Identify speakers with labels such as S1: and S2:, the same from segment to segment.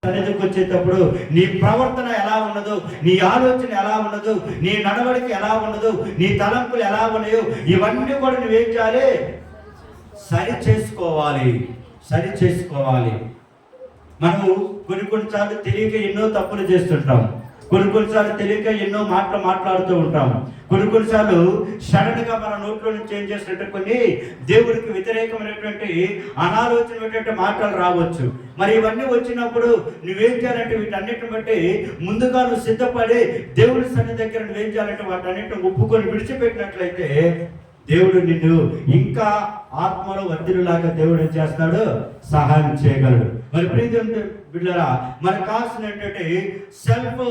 S1: సన్నిధికి వచ్చేటప్పుడు నీ ప్రవర్తన ఎలా ఉన్నదో, నీ ఆలోచన ఎలా ఉన్నదో, నీ నడవడిక ఎలా ఉన్నదో, నీ తలంపులు ఎలా ఉన్నాయో ఇవన్నీ కూడా నువ్వేం చేయాలి? సరి చేసుకోవాలి. మనము కొన్నిసార్లు తెలియక ఎన్నో తప్పులు చేస్తుంటాం. కొన్నిసార్లు తెలియక ఎన్నో మాట్లాడుతూ ఉంటాం. కొన్నిసార్లు సడన్గా మన నోట్లో నుంచి ఏం చేసినట్టు కొన్ని దేవుడికి వ్యతిరేకమైనటువంటి అనాలోచనటువంటి మాటలు రావచ్చు. మరి ఇవన్నీ వచ్చినప్పుడు నువ్వేం చేయాలంటే వీటన్నిటిని బట్టి ముందుగా నువ్వు సిద్ధపడి దేవుడి సన్నిధి దగ్గర నువ్వేం చేయాలంటే వాటన్నిటిని ఒప్పుకొని విడిచిపెట్టినట్లయితే దేవుడు నిన్ను ఇంకా ఆత్మలో వర్ధిల్లులాగా దేవుడు ఏం చేస్తాడు? సహాయం చేయగలడు. మరి ప్రియమైన బిడ్డలారా, మనకు కావాల్సినటువంటి సెల్ఫ్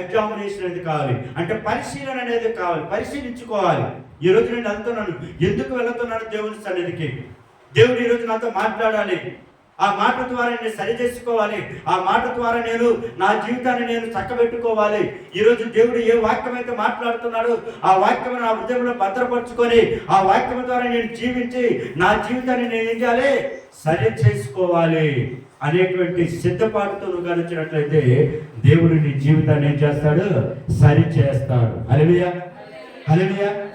S1: ఎగ్జామినేషన్ అనేది కావాలి. అంటే పరిశీలన అనేది కావాలి. పరిశీలించుకోవాలి. ఈరోజు నేను వెళ్తున్నాను, ఎందుకు వెళుతున్నాను దేవుని సన్నిధికి? దేవుడు ఈరోజు నాతో మాట్లాడాలి. ఆ మాట ద్వారా నేను సరి చేసుకోవాలి. ఆ మాట ద్వారా నేను నా జీవితాన్ని నేను చక్కబెట్టుకోవాలి. ఈరోజు దేవుడు ఏ వాక్యం అయితే మాట్లాడుతున్నాడో ఆ వాక్యం నా హృదయంలో భద్రపరుచుకొని ఆ వాక్యం ద్వారా నేను జీవించి నా జీవితాన్ని నేను ఏం చేయాలి? సరి చేసుకోవాలి అనేటువంటి సిద్ధపాటుతో నువ్వు గడిచినట్లయితే దేవుడు నీ జీవితాన్ని ఏం చేస్తాడు? సరి చేస్తాడు. హల్లెలూయా.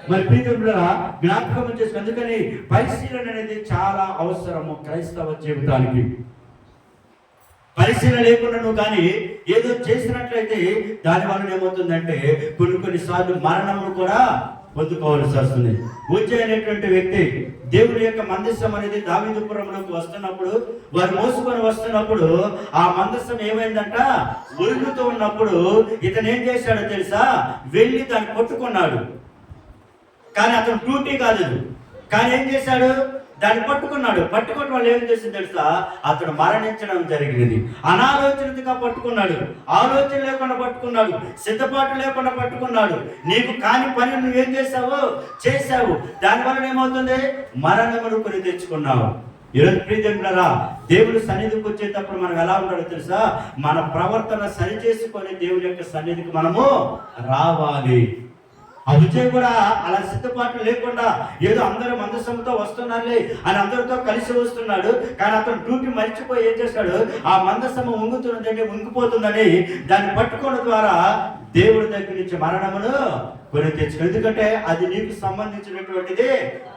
S1: మరి ప్రియమైన జ్ఞాపకం చేసుకో. అందుకని పరిశీలన అనేది చాలా అవసరము క్రైస్తవ జీవితానికి. పరిశీలన లేకుండా నువ్వు కానీ ఏదో చేసినట్లయితే దానివల్ల ఏమవుతుందంటే కొన్నిసార్లు మరణము కూడా పొందుకోవాల్సి వస్తుంది. ఉజ్జయ అనేటువంటి వ్యక్తి దేవుని యొక్క మందస్సం అనేది దావీదుపురంలోకి వస్తున్నప్పుడు, వారు మోసుకొని వస్తున్నప్పుడు ఆ మందస్సం ఏమైందంట? ఒరుగుతూ ఉన్నప్పుడు ఇతను ఏం చేశాడో తెలుసా? వెళ్ళి దాన్ని పట్టుకున్నాడు. కానీ అతను డ్యూటీ కాదు. కానీ ఏం చేశాడు? దాన్ని పట్టుకున్నాడు. పట్టుకుని వాళ్ళు ఏం చేసింది తెలుసా? అతడు మరణించడం జరిగినది. అనాలోచనగా పట్టుకున్నాడు. ఆలోచన లేకుండా పట్టుకున్నాడు. సిద్ధపాటు లేకుండా పట్టుకున్నాడు. నీకు కాని పని నువ్వేం చేశావు. దానివల్ల ఏమవుతుంది? మరణమును కొని తెచ్చుకున్నావు. ఈరోజు ప్రియజనులారా, దేవుడు సన్నిధికి వచ్చేటప్పుడు మనం ఎలా ఉండాలో తెలుసా? మన ప్రవర్తన సరి చేసుకొని దేవుని యొక్క సన్నిధికి మనము రావాలి. అభిజయ్ కూడా అలా సిద్ధపాటు లేకుండా ఏదో అందరూ మందస్సంతో వస్తున్నారులే అని అందరితో కలిసి వస్తున్నాడు. కానీ అతను డ్యూటీ మర్చిపోయి ఏం చేశాడు? ఆ మందస్సము ఉంగిపోతుందని దాన్ని పట్టుకోవడం ద్వారా దేవుడి దగ్గర నుంచి మరణమును కొని తెచ్చుకో. ఎందుకంటే అది నీకు సంబంధించినటువంటిది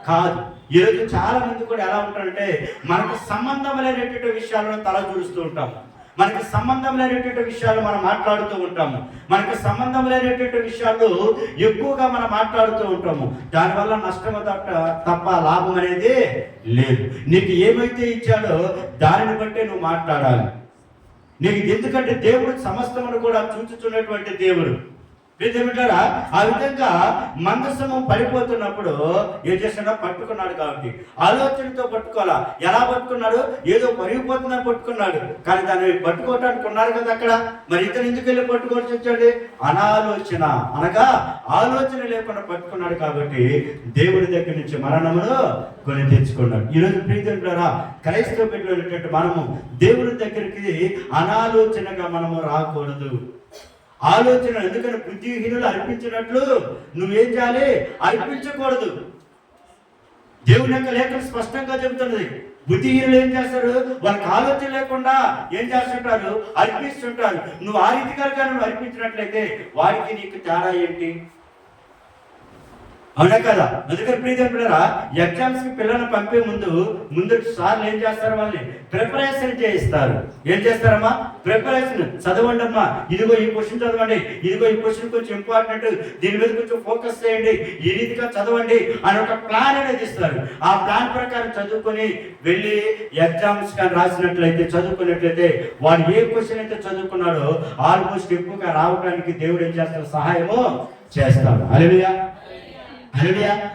S1: కాదు. ఈరోజు చాలా మంది కూడా ఎలా ఉంటారంటే మనకు సంబంధం లేనటువంటి విషయాలను తల చూస్తూ ఉంటాము. మనకి సంబంధం లేనటువంటి విషయాలు మనం మాట్లాడుతూ ఉంటాము. మనకి సంబంధం లేనటువంటి విషయాలు ఎక్కువగా మనం మాట్లాడుతూ ఉంటాము. దానివల్ల నష్టం తప్ప లాభం అనేది లేదు. నీకు ఏమైతే ఇచ్చాడో దానిని బట్టే నువ్వు మాట్లాడాలి. నీకు ఎందుకంటే దేవుడు సమస్తమును కూడా చూచుచున్నటువంటి దేవుడు. ఆ విధంగా మందస్సము పడిపోతున్నప్పుడు ఏం చేస్తాడో పట్టుకున్నాడు. కాబట్టి ఆలోచనతో పట్టుకోవాలా. ఎలా పట్టుకున్నాడు? ఏదో పరిగిపోతుందని పట్టుకున్నాడు. కానీ దాన్ని పట్టుకోవటానికి ఉన్నారు కదా అక్కడ. మరి ఇతను ఎందుకు వెళ్ళి పట్టుకోవాల్సి వచ్చాడు? అనాలోచన అనగా ఆలోచన లేకుండా పట్టుకున్నాడు. కాబట్టి దేవుడి దగ్గర నుంచి మరణమును కొని తెచ్చుకున్నాడు. ఈరోజు ప్రియజనులారా, క్రైస్తవ బిడ్డలైనటువంటి మనము దేవుడి దగ్గరికి అనాలోచనగా మనము రాకూడదు. ఆలోచన, ఎందుకంటే బుద్ధిహీనులు అర్పించినట్లు నువ్వేం చేయాలి? అర్పించకూడదు. దేవుని యొక్క లేఖనం స్పష్టంగా చెబుతున్నది. బుద్ధిహీనులు ఏం చేస్తారు? వాళ్ళకి ఆలోచన లేకుండా ఏం చేస్తుంటారు? అర్పిస్తుంటారు. నువ్వు ఆ రీతిగా నువ్వు అర్పించినట్లయితే వారికి నీకు తేడా ఏంటి? అవునా కదా? అందుకని ప్రియజనులారా, ఎగ్జామ్స్ కి పిల్లల్ని పంపే ముందు సార్లు ఏం చేస్తారు? వాళ్ళని ప్రిపరేషన్ చేయిస్తారు. ఏం చేస్తారమ్మా? ప్రిపరేషన్. చదవండి అమ్మా, ఇదిగో ఈ క్వశ్చన్ చదవండి, ఇదిగో ఈ క్వశ్చన్ కొంచెం ఇంపార్టెంట్, దీని మీద కొంచెం ఫోకస్ చేయండి, ఈ రీతిగా చదవండి అని ఒక ప్లాన్ అనేది ఇస్తారు. ఆ ప్లాన్ ప్రకారం చదువుకొని వెళ్ళి ఎగ్జామ్స్ కానీ రాసినట్లయితే, చదువుకున్నట్లయితే వాడు ఏ క్వశ్చన్ అయితే చదువుకున్నాడో ఆల్మోస్ట్ ఎక్కువగా రావడానికి దేవుడు ఏం చేస్తాడు? సహాయము చేస్తాడు. హల్లెలూయా.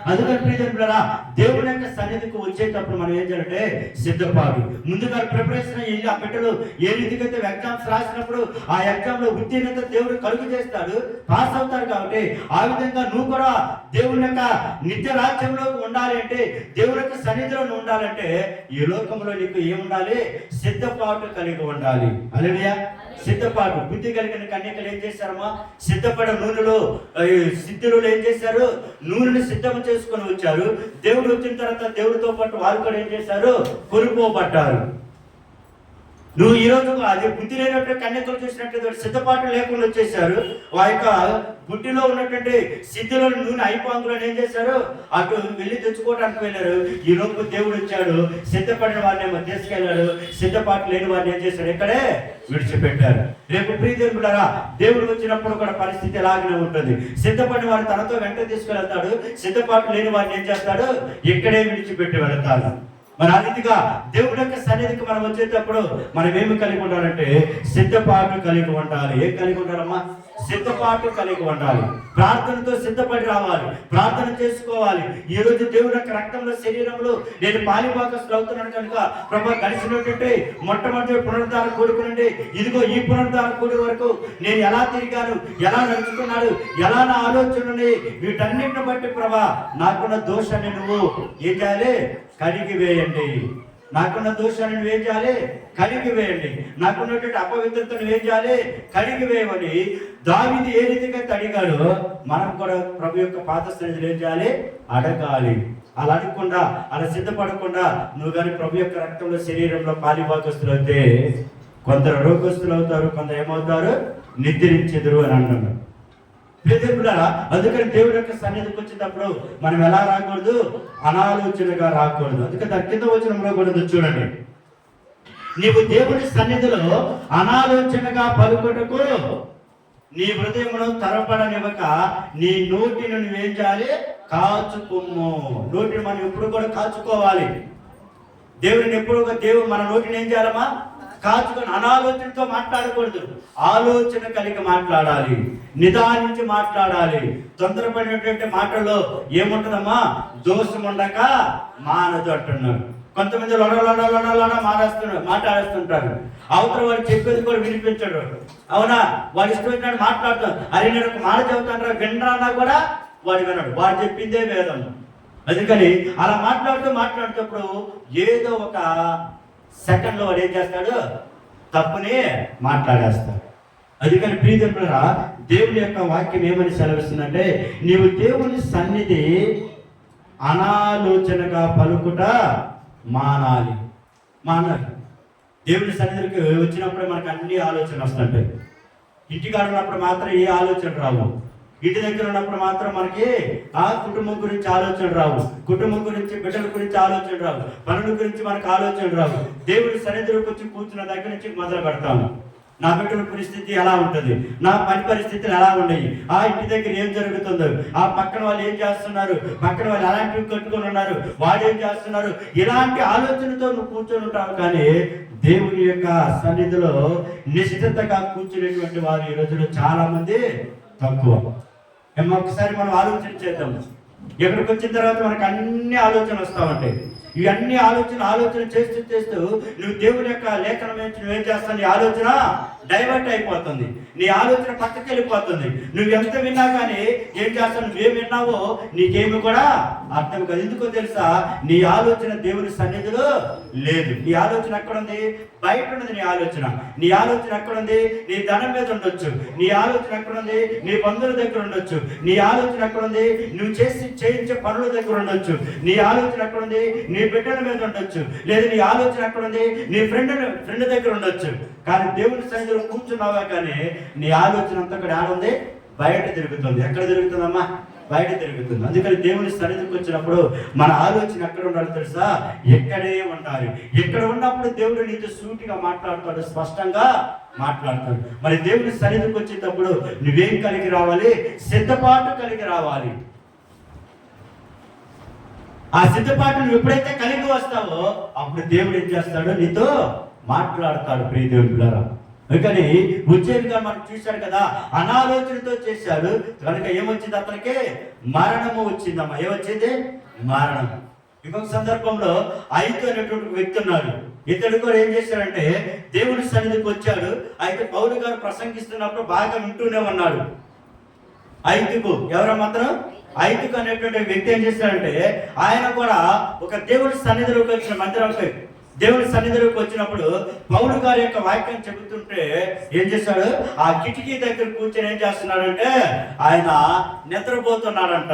S1: అందుకని ప్రియజనులారా, దేవుని యొక్క సన్నిధికి వచ్చేటప్పుడు మనం ఏం చేయాలంటే సిద్ధపాటు. ముందుగా ప్రిపరేషన్ అయ్యి ఆ బిడ్డలు ఏ రీతిగా అయితే ఎగ్జామ్స్ రాసినప్పుడు ఆ ఎగ్జామ్ లో ఉత్తీర్ణత దేవుడు కలుగు చేస్తాడు, పాస్ అవుతాడు. కాబట్టి ఆ విధంగా నువ్వు కూడా దేవుని యొక్క నిత్య రాజ్యంలో ఉండాలి అంటే, దేవుని యొక్క సన్నిధిలో ఉండాలంటే ఈ లోకంలో నీకు ఏముండాలి? సిద్ధపాటు కలిగి ఉండాలి. హల్లెలూయా. సిద్ధపాటు. బుద్ధి కలిగిన కన్యకలు ఏం చేశారమ్మా? సిద్ధపడ నూనెలో సిద్ధులు ఏం చేశారు? నూనెని సిద్ధం చేసుకొని వచ్చారు. దేవుడు వచ్చిన తర్వాత దేవుడితో పాటు వాళ్ళు కూడా ఏం చేశారు? కొనుక్కోబడ్డారు. నువ్వు ఈరోజు అది బుద్ధి లేనటువంటి కన్యకలు చూసినట్టు సిద్ధపాటు లేకుండా వచ్చేసారు. ఆ యొక్క బుద్ధిలో ఉన్నటువంటి సిద్ధిలో నూనె అయిపోంగులను ఏం చేశారు, అటు వెళ్ళి తెచ్చుకోవడానికి వెళ్ళారు. ఈ రోజు దేవుడు వచ్చాడు, సిద్ధపడిన వారిని ఏమో తీసుకెళ్ళాడు, సిద్ధపాటు లేని వారిని ఏం చేశాడు, ఇక్కడే విడిచిపెట్టారు. రేపు ప్రియదేవులారా, దేవుడు వచ్చినప్పుడు కూడా పరిస్థితి ఎలాగనే ఉంటుంది. సిద్ధపడిన వారు తనతో వెంట తీసుకెళ్తాడు, సిద్ధపాటు లేని వారిని ఏం చేస్తాడు, ఇక్కడే విడిచిపెట్టి వెళతాడు. మరి ఆ రీతిగా దేవుడి యొక్క సన్నిధికి మనం వచ్చేటప్పుడు మనం ఏమి కలిగి ఉండాలంటే సిద్ధపాటు కలిగి ఉండాలి. ఏం కలిగి ఉండాలమ్మా? సిద్ధపాటు కలిగి ఉండాలి. ప్రార్థనతో సిద్ధపడి రావాలి, ప్రార్థన చేసుకోవాలి. ఈ రోజు దేవుడి యొక్క రక్తంలో శరీరంలో నేను పాలిభాగస్తులు అవుతున్నాను కనుక ప్రభు కలిసినటువంటి మొట్టమొదటి పునరుద్ధార కూడిక నుండి ఇదిగో ఈ పునరుద్ధార కూడి వరకు నేను ఎలా తిరిగాను, ఎలా నడుచుకున్నాడు, ఎలా నా ఆలోచనని వీటన్నిటిని బట్టి ప్రభా నాకున్న దోషాన్ని నువ్వు ఏం చేయాలి, కడిగి వేయండి. నాకున్న దోషాన్ని నువ్వేం చేయాలి, కడిగి వేయండి. నాకున్నటువంటి అపవిత్రతను ఏం చేయాలి, కడిగి వేయమని దావీదు ఏ రీతిగా అడిగాడో మనం కూడా ప్రభు యొక్క పాద సన్నిధిలో ఏం చేయాలి, అడగాలి. అలా అడగకుండా, అలా సిద్ధపడకుండా నువ్వు కానీ ప్రభు యొక్క రక్తంలో శరీరంలో పాలిభాగస్తులు అయితే కొందరు రోగస్తులు అవుతారు, కొందరు ఏమవుతారు, నిద్రించెదరు అని అంటున్నారు. అందుకని దేవుడి యొక్క సన్నిధికి వచ్చేటప్పుడు మనం ఎలా రాకూడదు, అనాలోచనగా రాకూడదు. అందుకని దాని కింద వచనంలో కూడా చూడండి, నీవు దేవుడి సన్నిధిలో అనాలోచనగా పలుకుటకు నీ హృదయమును తరపడనివ్వక నీ నోటిని నువ్వేం చేయాలి, కాచుకుమ్ము. నోటిని మనం ఎప్పుడు కూడా కాచుకోవాలి. దేవుడిని ఎప్పుడు దేవుడు మన నోటిని ఏం చేయాలమ్మా, కాచుకొని. అనాలోచనతో మాట్లాడకూడదు, ఆలోచన కలిగి మాట్లాడాలి, నిదానించి మాట్లాడాలి. తొందరపడినటువంటి మాటల్లో ఏముంటుందమ్మా, దోషం ఉండక మానదు అంటున్నారు. కొంతమంది మాట్లాడుతుంటారు, అవతల వాడు చెప్పేది కూడా వినిపించడు. అవునా, వాడు ఇష్టం వచ్చినట్టు మాట్లాడుతాడు. అరే నేను ఒక మాట చెబుతాను వినరాన్నా కూడా వాడు వినడు, వాడు చెప్పిందే వేదం. అందుకని అలా మాట్లాడుతూ ఏదో ఒక సెకండ్లో వాడు ఏం చేస్తాడు, తప్పుని మాట్లాడేస్తాడు. అందుకని ప్రియదేవులారా, దేవుని యొక్క వాక్యం ఏమని సెలవిస్తుందంటే నీవు దేవుని సన్నిధి అనాలోచనగా పలుకుట మానాలి. దేవుని సన్నిధికి వచ్చినప్పుడు మనకు అన్ని ఆలోచనలు వస్తుంటాయి. ఇంటికాడ ఉన్నప్పుడు మాత్రం ఏ ఆలోచన రావు. ఇంటి దగ్గర ఉన్నప్పుడు మాత్రం మనకి ఆ కుటుంబం గురించి ఆలోచన రావు, కుటుంబం గురించి, బిడ్డల గురించి ఆలోచన రావు, పనుల గురించి మనకు ఆలోచన రావు. దేవుడి సన్నిధిలోకి వచ్చి కూర్చున్న దగ్గర నుంచి మొదలు పెడతాము. నా బిడ్డల పరిస్థితి ఎలా ఉంటుంది, నా పని పరిస్థితులు ఎలా ఉన్నాయి, ఆ ఇంటి దగ్గర ఏం జరుగుతుందో, ఆ పక్కన వాళ్ళు ఏం చేస్తున్నారు, పక్కన వాళ్ళు ఎలాంటివి కట్టుకొని ఉన్నారు, వాళ్ళు ఏం చేస్తున్నారు, ఇలాంటి ఆలోచనతో నువ్వు కూర్చొని ఉంటావు. కానీ దేవుని యొక్క సన్నిధిలో నిశ్చితగా కూర్చునేటువంటి వారు ఈ రోజులో చాలా మంది తక్కువ. ఒకసారి మనం ఆలోచన చేద్దాం. ఎక్కడికి వచ్చిన తర్వాత మనకు అన్ని ఆలోచనలు వస్తూ ఉంటాయి. ఇవన్నీ ఆలోచన చేస్తూ నువ్వు దేవుని యొక్క లేఖనం నువ్వేం చేస్తావు, నీ ఆలోచన డైవర్ట్ అయిపోతుంది, నీ ఆలోచన పక్కకి వెళ్ళిపోతుంది. నువ్వు ఎంత విన్నా కానీ ఏం చేస్తావు, నువ్వేం విన్నావో నీకేమి కూడా అర్థం కాదు. ఎందుకో తెలుసా, నీ ఆలోచన దేవుని సన్నిధిలో లేదు. నీ ఆలోచన ఎక్కడుంది, బయట ఉన్నది. నీ ఆలోచన ఎక్కడుంది, నీ ధనం మీద ఉండొచ్చు. నీ ఆలోచన ఎక్కడుంది, నీ బంధువుల దగ్గర ఉండొచ్చు. నీ ఆలోచన ఎక్కడుంది, నువ్వు చేయించే పనుల దగ్గర ఉండొచ్చు. నీ ఆలోచన ఎక్కడుంది, నీ బిడ్డల మీద ఉండొచ్చు. లేదా నీ ఆలోచన ఎక్కడుంది, నీ ఫ్రెండ్ దగ్గర ఉండొచ్చు. కానీ దేవుని సన్నిధిలో కూర్చున్నావా కానీ నీ ఆలోచన అంతా కూడా ఏడుంది, బయట తిరుగుతుంది. ఎక్కడ తిరుగుతుందమ్మా, బయట తిరుగుతుంది. అందుకని దేవుని సన్నిధికి వచ్చినప్పుడు మన ఆలోచన ఎక్కడ ఉండాలి తెలుసా, ఎక్కడే ఉండాలి. ఎక్కడ ఉన్నప్పుడు దేవుడు నీతో సూటిగా మాట్లాడతాడు, స్పష్టంగా మాట్లాడతాడు. మరి దేవుని సన్నిధికి వచ్చేటప్పుడు నువ్వేం కలిగి రావాలి, సిద్ధపాటు కలిగి రావాలి. ఆ సిద్ధపాటు నువ్వు ఎప్పుడైతే కలిగి వస్తావో అప్పుడు దేవుడు ఏం చేస్తాడో నీతో మాట్లాడతాడు. ప్రియ దేవుడులారా, అందుకని ఉజ్జయినిగా మనం చూశాడు కదా, అనాలోచనతో చేశాడు కనుక ఏమొచ్చింది, అతనికి మరణము వచ్చిందమ్మా. ఏమొచ్చింది, మరణం. ఇంకొక సందర్భంలో ఐదు అనేటువంటి వ్యక్తి ఉన్నాడు. ఇతడు కూడా ఏం చేశాడంటే దేవుని సన్నిధికి వచ్చాడు. అయితే పౌలు గారు ప్రసంగిస్తున్నప్పుడు బాగా వింటూనే ఉన్నాడు. ఐదుకు ఎవరమ్మందరం, ఐదుకు అనేటువంటి వ్యక్తి ఏం చేశాడంటే ఆయన కూడా ఒక దేవుని సన్నిధిలోకి వచ్చిన మందిరంపై దేవుని సన్నిధిలోకి వచ్చినప్పుడు పౌలు గారి యొక్క వాక్యం చెబుతుంటే ఏం చేశాడు, ఆ కిటికీ దగ్గర కూర్చొని ఏం చేస్తున్నాడంటే ఆయన నిద్రపోతున్నాడంట.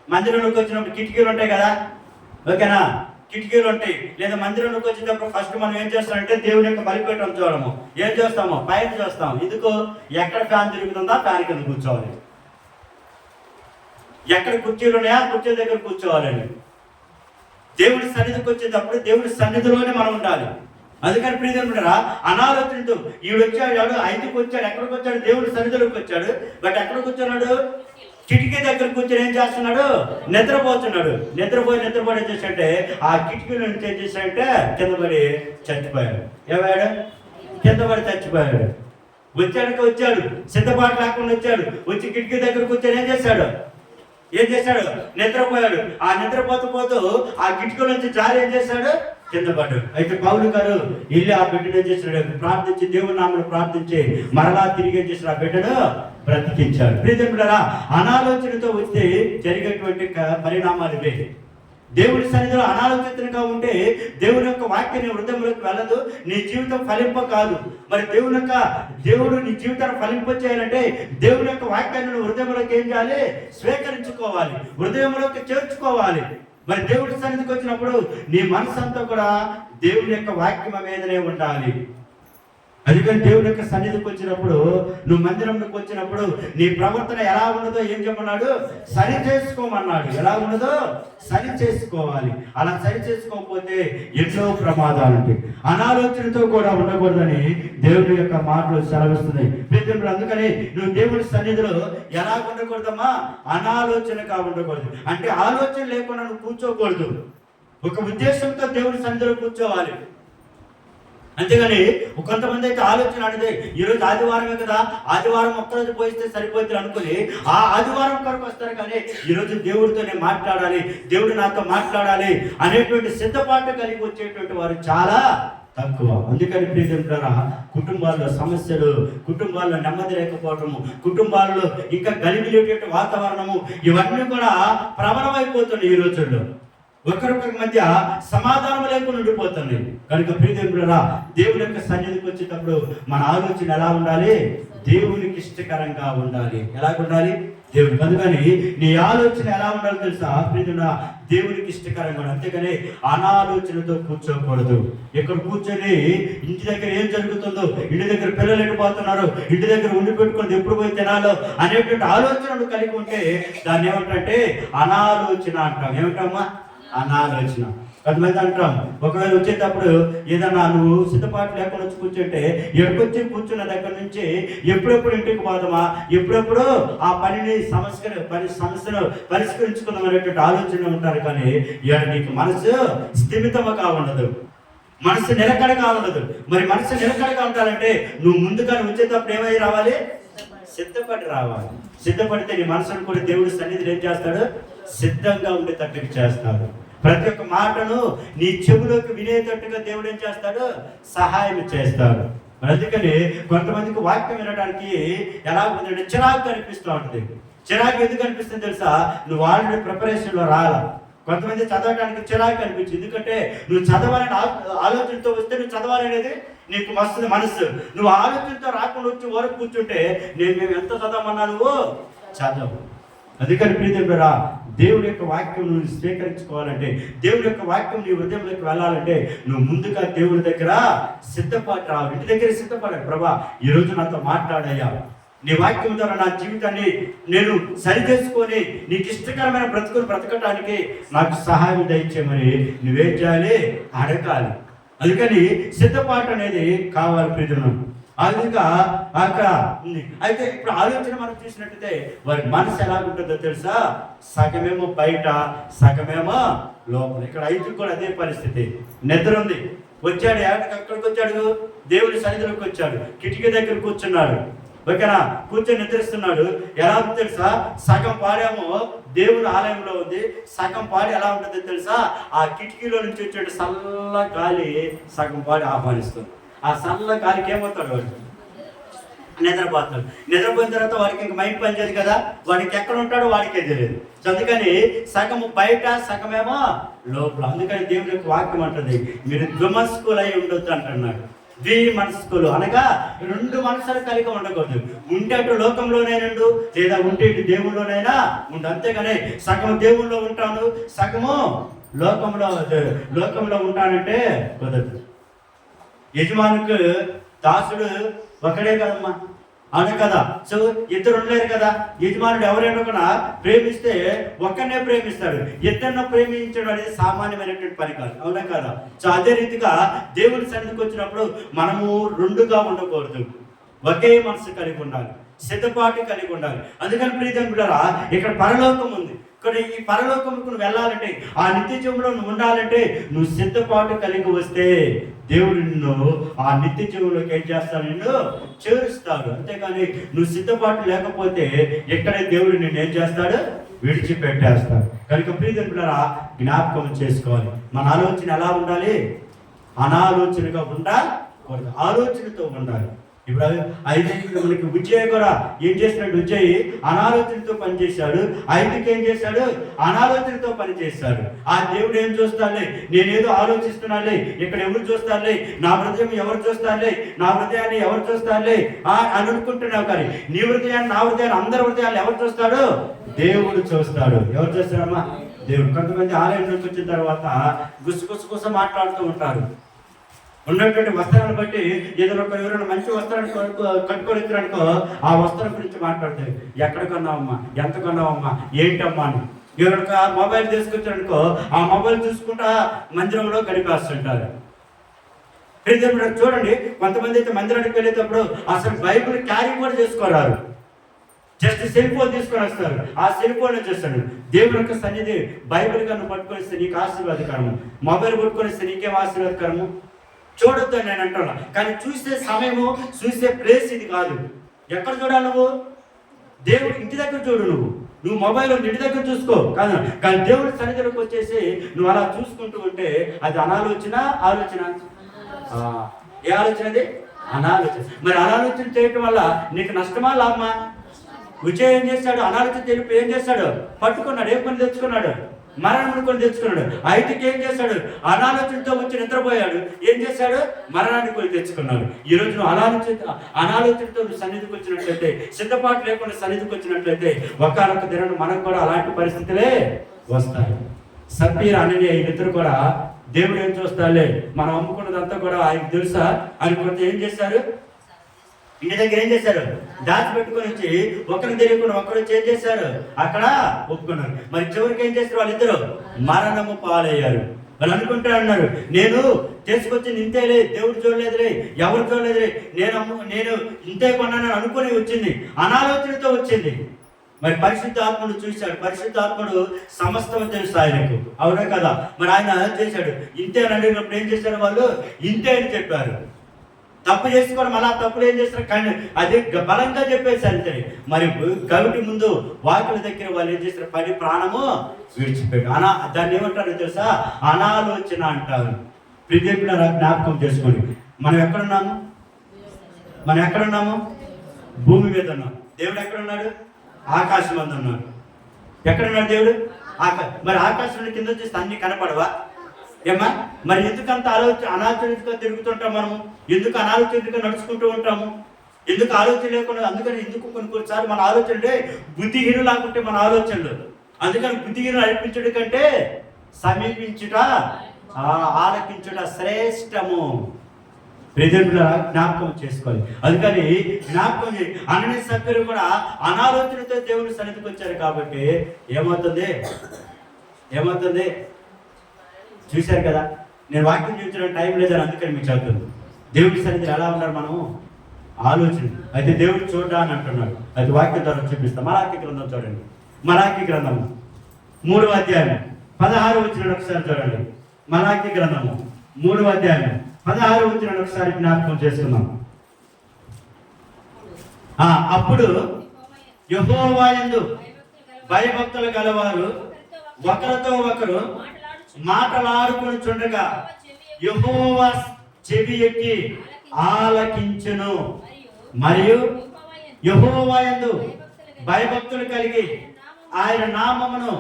S1: మందిరంలోకి వచ్చినప్పుడు కిటికీలు ఉంటాయి కదా, ఓకేనా, కిటికీలు ఉంటాయి, లేదా మందిరంలోకి వచ్చేటప్పుడు ఫస్ట్ మనం ఏం చేస్తామంటే దేవుని యొక్క బలిపీఠం చూడము. ఏం చేస్తాము? పైన చూస్తాం. ఎందుకు? ఎక్కడ ఫ్యాన్ తిరుగుతుందా ఫ్యాన్ కింద కూర్చోవాలి, ఎక్కడ కుర్చీలు ఉన్నాయా కుర్చీల దగ్గర కూర్చోవాలని. దేవుడి సన్నిధికి వచ్చేటప్పుడు దేవుడి సన్నిధిలోనే మనం ఉండాలి. అందుకని ప్రియమైనరా, అనాలోచనతో ఈడొచ్చాడు, ఐదుకి వచ్చాడు, ఎక్కడికి వచ్చాడు? దేవుడి సన్నిధిలోకి వచ్చాడు. బట్ ఎక్కడ కూర్చున్నాడు? కిటికీ దగ్గర కూర్చొని ఏం చేస్తున్నాడు? నిద్రపోతున్నాడు. నిద్రపోయి ఏం చేశాడంటే ఆ కిటికీ నుంచి ఏం చేశాడంటే కింద పడి చచ్చిపోయాడు. ఏవాడు? కింద పడి చచ్చిపోయాడు. వచ్చాడు, సిద్ధపాటు లేకుండా వచ్చాడు. వచ్చి కిటికీ దగ్గర కూర్చొని ఏం చేశాడు? నిద్రపోయాడు. ఆ నిద్రపోతూ ఆ కిటికీ నుంచి జారి ఏం చేశాడు? కింద పడ్డాడు. అయితే పౌలు గారు వెళ్ళి ఆ బిడ్డను ఏం చేశాడు? ప్రార్థించి దేవుని నామమున ప్రార్థించి మరలా తిరిగి ఏం చేశాడు? ఆ బిడ్డను బ్రతికించాడు. ప్రియమైనరా, అనాలోచనతో వస్తే జరిగేటువంటి పరిణామాలు ఇవే. దేవుడి సన్నిధిలో అనాలోచితంగా ఉంటే దేవుని యొక్క వాక్యం నీ హృదయంలోకి వెళ్ళదు, నీ జీవితం ఫలింప కాదు. మరి దేవుడు నీ జీవితాన్ని ఫలింప చేయాలంటే దేవుని యొక్క వాక్యాన్ని నువ్వు హృదయంలోకి ఏం చేయాలి? స్వీకరించుకోవాలి, హృదయంలోకి చేర్చుకోవాలి. మరి దేవుడి సన్నిధికి వచ్చినప్పుడు నీ మనసు అంతా కూడా దేవుని యొక్క వాక్యం మీదనే ఉండాలి. అందుకని దేవుని యొక్క సన్నిధికి వచ్చినప్పుడు, నువ్వు మందిరంలోకి వచ్చినప్పుడు నీ ప్రవర్తన ఎలా ఉన్నదో ఏం చెప్పన్నాడు? సరి చేసుకోమన్నాడు. ఎలా ఉన్నదో సరి చేసుకోవాలి. అలా సరి చేసుకోకపోతే ఎన్నో ప్రమాదాలు ఉంటాయి. అనాలోచనతో కూడా ఉండకూడదని దేవుని యొక్క మాటలు సెలవిస్తున్నాయి. అందుకని నువ్వు దేవుని సన్నిధిలో ఎలా ఉండకూడదమ్మా? అనాలోచనగా ఉండకూడదు. అంటే ఆలోచన లేకుండా నువ్వు కూర్చోకూడదు. ఒక ఉద్దేశంతో దేవుని సన్నిధిలో కూర్చోవాలి. అంతేగాని కొంతమంది అయితే ఆలోచన అనేది ఈరోజు ఆదివారమే కదా, ఆదివారం ఒక్కరోజు పోయిస్తే సరిపోతుంది అనుకుని ఆ ఆదివారం కొరకు వస్తారు. కానీ ఈరోజు దేవుడితో నేను మాట్లాడాలి, దేవుడు నాతో మాట్లాడాలి అనేటువంటి సిద్ధపాటు కలిగి వచ్చేటువంటి వారు చాలా తక్కువ. అందుకని ప్రియమిత్రులారా, కుటుంబాల్లో సమస్యలు, కుటుంబాల్లో నెమ్మది లేకపోవటము, కుటుంబాల్లో ఇంకా గలిబిలేటువంటి వాతావరణము, ఇవన్నీ కూడా ప్రబలమైపోతున్నాయి ఈ రోజుల్లో. ఒకరికొకరి మధ్య సమాధానం లేకుండా ఉండిపోతుంది. కనుక ప్రియమిత్రులారా, దేవుని యొక్క సన్నిధికి వచ్చేటప్పుడు మన ఆలోచన ఎలా ఉండాలి? దేవునికి ఇష్టకరంగా ఉండాలి. ఎలా ఉండాలి? దేవునికి. అందుకని నీ ఆలోచన ఎలా ఉండాలి తెలుసా ప్రియమిత్రులారా? దేవునికి ఇష్టకరంగా ఉండాలి. అంతేగాని అనాలోచనతో కూర్చోకూడదు. ఇక్కడ కూర్చొని ఇంటి దగ్గర ఏం జరుగుతుందో, ఇంటి దగ్గర పిల్లలు వెళ్ళిపోతున్నారు, ఇంటి దగ్గర ఉండి పెట్టుకుని ఎప్పుడు పోయి తినాలో అనేటువంటి ఆలోచనలు కలిగి ఉంటే దాన్ని ఏమంటే అనాలోచన అంటాం. ఏమంటామా? అనాలోచన. కొంతమంది అంటాం, ఒకవేళ వచ్చేటప్పుడు ఏదన్నా నువ్వు సిద్ధపాటు లేకుండా వచ్చి కూర్చుంటే ఎక్కడికొచ్చి కూర్చున్న దగ్గర నుంచి ఎప్పుడెప్పుడు ఇంటికి పోదామా, ఎప్పుడెప్పుడు ఆ సమస్యను పరిష్కరించుకుందాం అనేటువంటి ఆలోచన ఉంటారు. కానీ నీకు మనసు స్థిమితముగా ఉండదు, మనసు నిలకడగా ఉండదు. మరి మనసు నిలకడగా ఉండాలంటే నువ్వు ముందుగా వచ్చేటప్పుడు ఏమై రావాలి? సిద్ధపడి రావాలి. సిద్ధపడితే నీ మనసును కూడా దేవుడి సన్నిధిలో ఏం చేస్తాడు? సిద్ధంగా ఉండేటట్టుగా చేస్తాడు. ప్రతి ఒక్క మాటను నీ చెవులోకి వినేటట్టుగా దేవుడు ఏం చేస్తాడు? సహాయం చేస్తాడు. అందుకని కొంతమందికి వాక్యం వినడానికి ఎలా ఉందంటే చిరాకు అనిపిస్తూ ఉంటుంది. చిరాకు ఎందుకు అనిపిస్తుంది తెలుసా? నువ్వు ఆల్రెడీ ప్రిపరేషన్లో రాలా. కొంతమంది చదవడానికి చిరాకు అనిపించింది, ఎందుకంటే నువ్వు చదవాలని ఆలోచనతో వస్తే నువ్వు చదవాలనేది నీకు వస్తుంది మనసు. నువ్వు ఆలోచనతో రాకుండా వచ్చి వరకు కూర్చుంటే మేము ఎంత చదవమన్నా నువ్వు చదవు. అందుకని ప్రియమిత్రులారా, దేవుడి యొక్క వాక్యం నువ్వు స్వీకరించుకోవాలంటే, దేవుడి యొక్క వాక్యం నీ హృదయంలోకి వెళ్ళాలంటే నువ్వు ముందుగా దేవుడి దగ్గర సిద్ధపాటు రావాలి. ఇంటి దగ్గర సిద్ధపడాలి. ప్రభా, ఈరోజు నాతో మాట్లాడయ్యా, నీ వాక్యం ద్వారా నా జీవితాన్ని నేను సరి చేసుకొని నీకు ఇష్టకరమైన బ్రతకటానికి నాకు సహాయం దయచేయమని నువ్వేం చేయాలి? అడగాలి. అందుకని సిద్ధపాటు అనేది కావాలి ప్రియను. ఆ విధంగా అక్కడ ఉంది. అయితే ఇప్పుడు ఆలోచన మనం చూసినట్టయితే వారి మనసు ఎలా ఉంటుందో తెలుసా? సగమేమో బయట, సగమేమో లోపల. ఇక్కడ ఐదు కూడా అదే పరిస్థితి. నిద్ర ఉంది, వచ్చాడు, అక్కడికి వచ్చాడు, దేవుడి సన్నిధిలోకి వచ్చాడు, కిటికీ దగ్గర కూర్చున్నాడు. ఓకేనా? కూర్చొని నిద్రిస్తున్నాడు. ఎలా ఉంది తెలుసా? సగం పాడేమో దేవుని ఆలయంలో ఉంది, సగం పాడి ఎలా ఉంటుందో తెలుసా? ఆ కిటికీలో నుంచి వచ్చే చల్ల గాలి సగం పాడి ఆహ్వానిస్తుంది. ఆ చల్ల గాలికి ఏమవుతాడు? వాడు నిద్రపోతాడు. నిద్రపోయిన తర్వాత వాడికి ఇంకా మైండ్ పనిచేయదు కదా, వాడికి ఎక్కడ ఉంటాడో వాడికే తెలియదు. అందుకని సగము బయట, సగమేమో లోపల. అందుకని దేవుని యొక్క వాక్యం అంటుంది, మీరు ద్విమనస్కులు అయి ఉండొద్దు అంటున్నాడు. ద్విమనస్కులు అనగా రెండు మనసులు కలిగి ఉండకూడదు. ఉంటే అటు లోకంలోనే రెండు, లేదా ఉంటే ఇటు దేవుళ్ళలోనైనా ఉండు. అంతేగాని సగం దేవుళ్ళలో ఉంటాను, సగము లోకంలో లోకంలో ఉంటానంటే కుదరదు. యజమానికి దాసుడు ఒకడే కదమ్మా, అవును కదా. సో ఇద్దరు ఉండలేరు కదా. యజమానుడు ఎవరైనా కూడా ప్రేమిస్తే ఒక్కనే ప్రేమిస్తాడు, ఇద్దరిని ప్రేమించడం అనేది సామాన్యమైనటువంటి పని కాదు, అవునా కదా. సో అదే రీతిగా దేవుని సన్నిధికి వచ్చినప్పుడు మనము రెండుగా ఉండకూడదు, ఒకే మనసు కలిగి ఉండాలి, సిద్ధపాటు కలిగి ఉండాలి. అందుకని ప్రియమైన బిడ్డలారా, ఇక్కడ పరలోకం ఉంది. ఇక్కడ ఈ పరలోకముకు నువ్వు వెళ్ళాలంటే, ఆ నిత్య జీవంలో నువ్వు ఉండాలంటే నువ్వు సిద్ధపాటు కలిగి వస్తే దేవుడు నిన్ను ఆ నిత్య జీవంలోకి ఏం చేస్తాడు, నిన్ను చేరుస్తాడు. అంతేకాని నువ్వు సిద్ధపాటు లేకపోతే ఎక్కడే దేవుడు నిన్ను ఏం చేస్తాడు, విడిచిపెట్టేస్తాడు. కనుక ప్రియమైన బిడ్డలారా, జ్ఞాపకం చేసుకోవాలి. మన ఆలోచన ఎలా ఉండాలి, అనాలోచనగా ఉండకూడదు, ఆలోచనతో ఉండాలి. ఇప్పుడు ఐదుకి మనకి ఉజ్జయి కూడా ఏం చేసినట్టు, ఉజ్జయి అనాలోచనతో పనిచేశాడు, ఐదుకి ఏం చేశాడు, అనాలోచనతో పనిచేశాడు. ఆ దేవుడు ఏం చూస్తాడులే, నేనేదో ఆలోచిస్తున్నానులే, ఇక్కడ ఎవరు చూస్తారులే, నా హృదయం ఎవరు చూస్తారులే, నా హృదయాన్ని ఎవరు చూస్తారులే అని అనుకుంటున్నావు. కానీ నీ హృదయాన్ని, నా హృదయాన్ని, అందరి హృదయాన్ని ఎవరు చూస్తాడు, దేవుడు చూస్తాడు. ఎవరు చూస్తారమ్మా, దేవుడు. కొంతమంది ఆలయంలోకి వచ్చిన తర్వాత గుసగుస మాట్లాడుతూ ఉంటారు. ఉన్నటువంటి వస్త్రాన్ని బట్టి ఏదైనా ఎవరైనా మంచి వస్త్రాన్ని కట్టుకొని ఇచ్చిననుకో, ఆ వస్త్రం గురించి మాట్లాడతారు. ఎక్కడ కొన్నావమ్మా, ఎంత కొన్నావమ్మా, ఏంటమ్మా అని. ఎవరైనా మొబైల్ తీసుకొచ్చారనుకో, ఆ మొబైల్ చూసుకుంటా మందిరంలో గడిపేస్తుంటారు. చూడండి, కొంతమంది అయితే మందిరానికి వెళ్ళేటప్పుడు అసలు బైబిల్ క్యారీ కూడా చేసుకోరారు, జస్ట్ సెల్ ఫోన్ తీసుకొని వస్తారు. ఆ సెల్ ఫోన్ చేస్తాడు. దేవుని యొక్క సన్నిధి బైబిల్ కన్నా పట్టుకొని వస్తే నీకు ఆశీర్వాదకరము, మొబైల్ పట్టుకొని వస్తే నీకేం ఆశీర్వాదకరము. చూడొద్దు నేను అంటున్నా, కానీ చూసే సమయము, చూసే ప్లేస్ ఇది కాదు. ఎక్కడ చూడాలి నువ్వు, దేవుడు ఇంటి దగ్గర చూడు. నువ్వు మొబైల్ ఇంటి దగ్గర చూసుకో కాదు, కానీ దేవుడి సన్నిధిలోకి వచ్చేసి నువ్వు అలా చూసుకుంటూ ఉంటే అది అనాలోచన, ఆలోచన. ఏ ఆలోచన అది, అనాలోచన. మరి అనాలోచన చేయటం వల్ల నీకు నష్టమా, లాభమా? విజయ్ ఏం చేస్తాడు, అనాలోచన తెలిపి ఏం చేస్తాడు, పట్టుకున్నాడు, ఏ పని తెచ్చుకున్నాడు, మరణం కొని తెచ్చుకున్నాడు. ఐదుకి ఏం చేశాడు, అనాలోచనతో వచ్చి నిద్రపోయాడు, ఏం చేశాడు, మరణాన్ని కొని తెచ్చుకున్నాడు. ఈ రోజు నువ్వు అనాలోచనతో నువ్వు సన్నిధికి వచ్చినట్లయితే, సిద్ధపాటు లేకుండా సన్నిధికి వచ్చినట్లయితే ఒక్కనొక్క దినం మనకు కూడా అలాంటి పరిస్థితులే వస్తాయి. సప్పీర్ అననీయ వీళ్ళిద్దరు కూడా దేవుడు ఏం చూస్తాడులే, మనం అమ్ముకున్నదంతా కూడా ఆయనకు తెలుసా అని కొంత ఏం చేశారు, ఇంటి దగ్గర ఏం చేశారు, దాచిపెట్టుకొని వచ్చి ఒకరిని తెలియకుండా ఒకరు వచ్చి ఏం చేశారు, అక్కడ ఒప్పుకున్నారు. మరి చివరికి ఏం చేస్తారు, వాళ్ళిద్దరు మరణము పాలయ్యారు. వాళ్ళు అనుకుంటా అన్నారు, నేను తీసుకొచ్చింది ఇంతేలే, దేవుడు చూడలేదులే, ఎవరు చూడలేదులే, నేను ఇంతే కొన్నానని అనుకుని వచ్చింది, అనాలోచనతో వచ్చింది. మరి పరిశుద్ధాత్ముడు చూశాడు, పరిశుద్ధాత్ముడు సమస్తం తెలుసు ఆయనకు, అవునా కదా. మరి ఆయన చేశాడు, ఇంతే అని అడిగినప్పుడు ఏం చేశారు, వాళ్ళు ఇంతే అని చెప్పారు. తప్పు చేసుకోవడం అలా తప్పులు ఏం చేస్తారు, కానీ అది బలంగా చెప్పేసి అంతే. మరి కవిటి ముందు వాకుల దగ్గర వాళ్ళు ఏం చేస్తారు, పడి ప్రాణము విడిచిపెట్టు. దాన్ని ఏమంటారో తెలుసా, అనాలోచన అంటారు. ప్రతి జ్ఞాపకం చేసుకోండి, మనం ఎక్కడున్నాము, భూమి మీద ఉన్నాం. దేవుడు ఎక్కడున్నాడు, ఆకాశం అందు ఉన్నాడు. ఎక్కడున్నాడు దేవుడు, మరి ఆకాశంలో కింద చూస్తే అన్ని కనపడవా ఏమా? మరి ఎందుకంత అనాలోచనగా తిరుగుతుంటాం మనము, ఎందుకు అనాలోచనగా నడుచుకుంటూ ఉంటాము, ఎందుకు ఆలోచన లేకుండా? అందుకని ఎందుకు కొన్నిసార్లు మన ఆలోచనలే బుద్ధిహీనులు లేకుంటే మన ఆలోచనలు. అందుకని బుద్ధిహీనులు అర్పించుట కంటే సమీపించుట, ఆలకించుట శ్రేష్టము. ప్రజలు జ్ఞాపకం చేసుకోవాలి. అందుకని జ్ఞాపకం అననీయ సభ్యులు కూడా అనాలోచనతో దేవుని సన్నిధికి వచ్చారు. కాబట్టి ఏమవుతుంది చూశారు కదా. నేను వాక్యం చూపించడానికి టైం లేదని అందుకని మీకు చదువుతుంది. దేవుడి సన్నిధిలో ఎలా ఉన్నారు మనము, ఆలోచన. అయితే దేవుడు చూడడా అని అంటున్నాడు. అయితే వాక్యం ద్వారా చూపిస్తాం. మలాకి గ్రంథం చూడండి, మలాకి గ్రంథము 3వ అధ్యాయం 16 వచనం ఒకసారి చూడండి. మలాకి గ్రంథము 3వ అధ్యాయం 16 వచనం ఒకసారి జ్ఞాపకం చేసుకున్నాం. అప్పుడు యెహోవా యందు భయభక్తులు గలవారు ఒకరితో ఒకరు మాటలాడుకొని చుండగా యెహోవా చెవి ఎక్కి ఆలకించును. మరియు యెహోవా యందు భయభక్తులు కలిగి ఆయన నామమును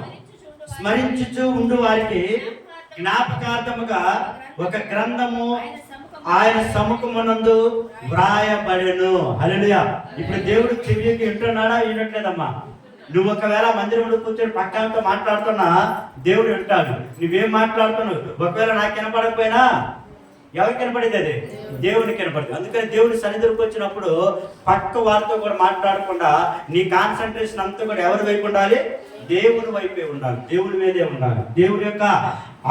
S1: స్మరించుచూ ఉండు వారికి జ్ఞాపకార్థముగా ఒక గ్రంథము ఆయన సముఖమునందు వ్రాయబడెను. హల్లెలూయా. ఇప్పుడు దేవుడు చెవి ఎక్కి వింటున్నాడా, వినట్లేదమ్మా? నువ్వు ఒకవేళ మందిరంలో కూర్చొని పక్కనతో మాట్లాడుతున్నా దేవుడు వింటాడు. నువ్వేం మాట్లాడుతున్నావు ఒకవేళ నాకు వినపడకపోయినా ఎవరికి వినపడేది? అది దేవునికి వినపడుతుంది. అందుకని దేవుని సన్నిధిలోకి వచ్చినప్పుడు పక్క వారితో కూడా మాట్లాడకుండా నీ కాన్సన్ట్రేషన్ అంతా కూడా ఎవరి వైపు ఉండాలి? దేవుని వైపే ఉండాలి, దేవుని మీదే ఉండాలి, దేవుని యొక్క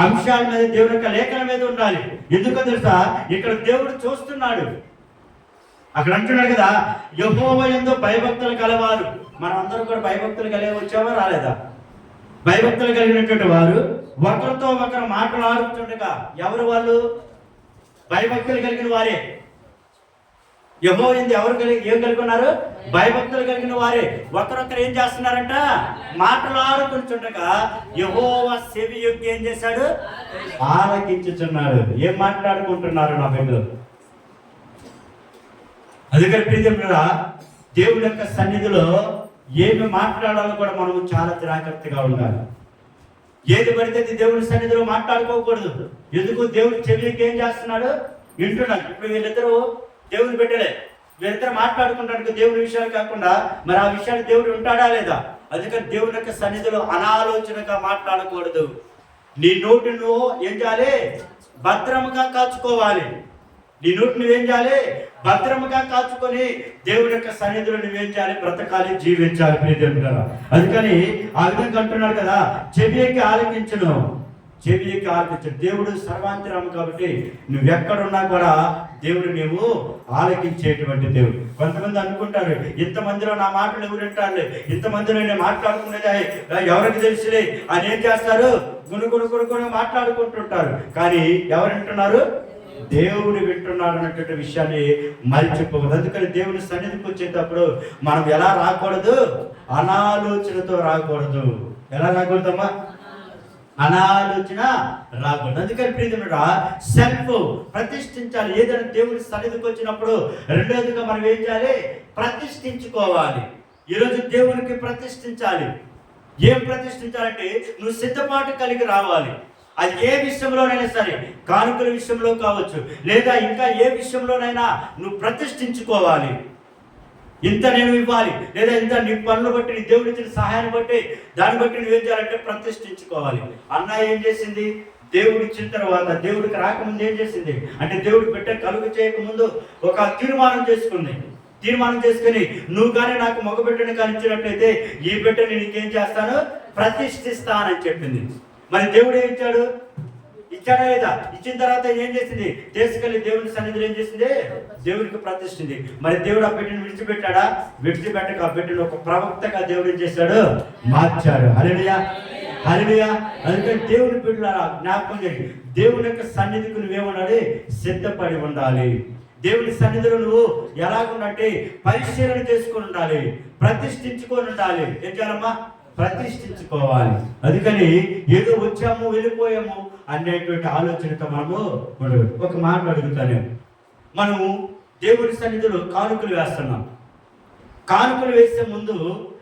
S1: అంశాల మీద, దేవుని యొక్క లేఖల మీద ఉండాలి. ఎందుకో తెలుసా, ఇక్కడ దేవుడు చూస్తున్నాడు. అక్కడ అంటున్నాడు కదా, యెహోవా యందు భయభక్తులు కలవారు. మనం అందరూ కూడా భయభక్తులు కలిగి వచ్చామా రాలేదా? భయభక్తులు కలిగినటువంటి వారు ఒకరితో ఒకరు మాట్లాడుతుండగా, ఎవరు వాళ్ళు? భయభక్తులు కలిగిన వారే. యెహోవా యందు ఎవరు ఏం కలిగి ఉన్నారు? భయభక్తులు కలిగిన వారే. ఒకరొకరు ఏం చేస్తున్నారంట? మాట్లాడుకుంటుండగా యెహోవా చెవి యొగ్గి ఏం చేశాడు? ఆలకించుచున్నాడు. ఏం మాట్లాడుకుంటున్నారు నా బిడ్డలు? అందుకని ప్రియమిత్రులారా, దేవుని యొక్క సన్నిధిలో ఏమి మాట్లాడాలో కూడా మనం చాలా జాగ్రత్తగా ఉండాలి. ఏది పడితే దేవుని సన్నిధిలో మాట్లాడుకోకూడదు. ఎందుకు? దేవుడు చెవికి ఏం చేస్తున్నాడు? వింటున్నాడు. ఇప్పుడు వీళ్ళిద్దరూ దేవుని బిడ్డలే, వీళ్ళిద్దరు మాట్లాడుకుంటానికి దేవుని విషయాలు కాకుండా మరి ఆ విషయాలు దేవుడు ఉంటాడా లేదా? అందుకని దేవుని యొక్క సన్నిధిలో అనాలోచనగా మాట్లాడకూడదు. నీ నోటి నువ్వు ఏం చేయాలి? భద్రముగా కాచుకోవాలి. నీ నోటి నువ్వేం చేయాలి? భద్రముగా కాచుకొని దేవుడి యొక్క సన్నిధిలో నువ్వేం చేయాలి? బ్రతకాలి, జీవించాలి. ప్రియదేవుడా, అందుకని ఆ విధంగా అంటున్నాడు కదా, చెవి ఎక్కి ఆలకించును, చెవి ఎక్కి ఆలకించు. దేవుడు సర్వాంతరాము కాబట్టి నువ్వెక్కడున్నా కూడా దేవుడు నువ్వు ఆలకించేటువంటి దేవుడు. కొంతమంది అనుకుంటారు, ఇంతమందిలో నా మాటలు ఎవరు వింటారులే, ఇంతమందిలో నేను మాట్లాడుకునేది ఎవరికి తెలుసులే అని ఏం చేస్తారు? గుణగుణ మాట్లాడుకుంటుంటారు. కానీ ఎవరు వింటున్నారు? దేవుడు వింటున్నాడు అన్నటువంటి విషయాన్ని మర్చిపోకూడదు. అందుకని దేవుని సన్నిధికి వచ్చేటప్పుడు మనం ఎలా రాకూడదు? అనాలోచనతో రాకూడదు. ఎలా రాకూడదమ్మా? అనాలోచన రాకూడదు. అందుకని ప్రియమిత్రుడా, సెల్ఫ్ ప్రతిష్ఠించాలి. ఏదైనా దేవుని సన్నిధికి వచ్చినప్పుడు రెండోదిగా మనం ఏం చేయాలి? ప్రతిష్ఠించుకోవాలి. ఈరోజు దేవునికి ప్రతిష్ఠించాలి. ఏం ప్రతిష్ఠించాలంటే నువ్వు సిద్ధపాటు కలిగి రావాలి. అది ఏ విషయంలోనైనా సరే, కానుకల విషయంలో కావచ్చు, లేదా ఇంకా ఏ విషయంలోనైనా నువ్వు ప్రతిష్ఠించుకోవాలి. ఇంత నేను ఇవ్వాలి, లేదా ఇంత నీ పనులు బట్టి, నీ దేవుడి ఇచ్చిన సహాయాన్ని బట్టి, దాన్ని బట్టి నువ్వేం చేయాలంటే ప్రతిష్ఠించుకోవాలి. అన్న ఏం చేసింది? దేవుడు ఇచ్చిన తర్వాత, దేవుడికి రాకముందు ఏం చేసింది అంటే, దేవుడి బిడ్డ కలుగు చేయకముందు ఒక తీర్మానం చేసుకుంది. తీర్మానం చేసుకుని, నువ్వు కానీ నాకు మగ బిడ్డను కానీ ఇచ్చినట్లయితే ఈ బిడ్డని నీకేం చేస్తాను? ప్రతిష్ఠిస్తానని చెప్పింది. మరి దేవుడు ఏం ఇచ్చాడు? ఇచ్చాడా లేదా? ఇచ్చిన తర్వాత ఏం చేసింది? తీసుకెళ్ళి దేవుని సన్నిధిలో ఏం చేసింది? దేవునికి ప్రతిష్ఠింది. మరి దేవుడు ఆ బిడ్డను విడిచిపెట్టాడా? విడిచిపెట్టక ఆ బిడ్డను ఒక ప్రవక్తగా దేవుడు ఏం చేశాడు? మార్చాడు. హల్లెలూయా, హల్లెలూయా. అందుకని దేవుని బిడ్డలారా జ్ఞాపకం చేయండి, దేవుని యొక్క సన్నిధికి నువ్వేమన్నాడు? సిద్ధపడి ఉండాలి. దేవుని సన్నిధిలో నువ్వు ఎలాగుండంటే పరిశీలన చేసుకొని ఉండాలి, ప్రతిష్ఠించుకొని ఉండాలి. ఏం చేయాలమ్మా? ప్రతిష్ఠించుకోవాలి. అందుకని ఏదో వచ్చాము వెళ్ళిపోయాము అనేటువంటి ఆలోచనతో మనము ఒక మాట అడుగుతాను. మనము దేవుడి సన్నిధిలో కానుకలు వేస్తున్నాం. కానుకలు వేసే ముందు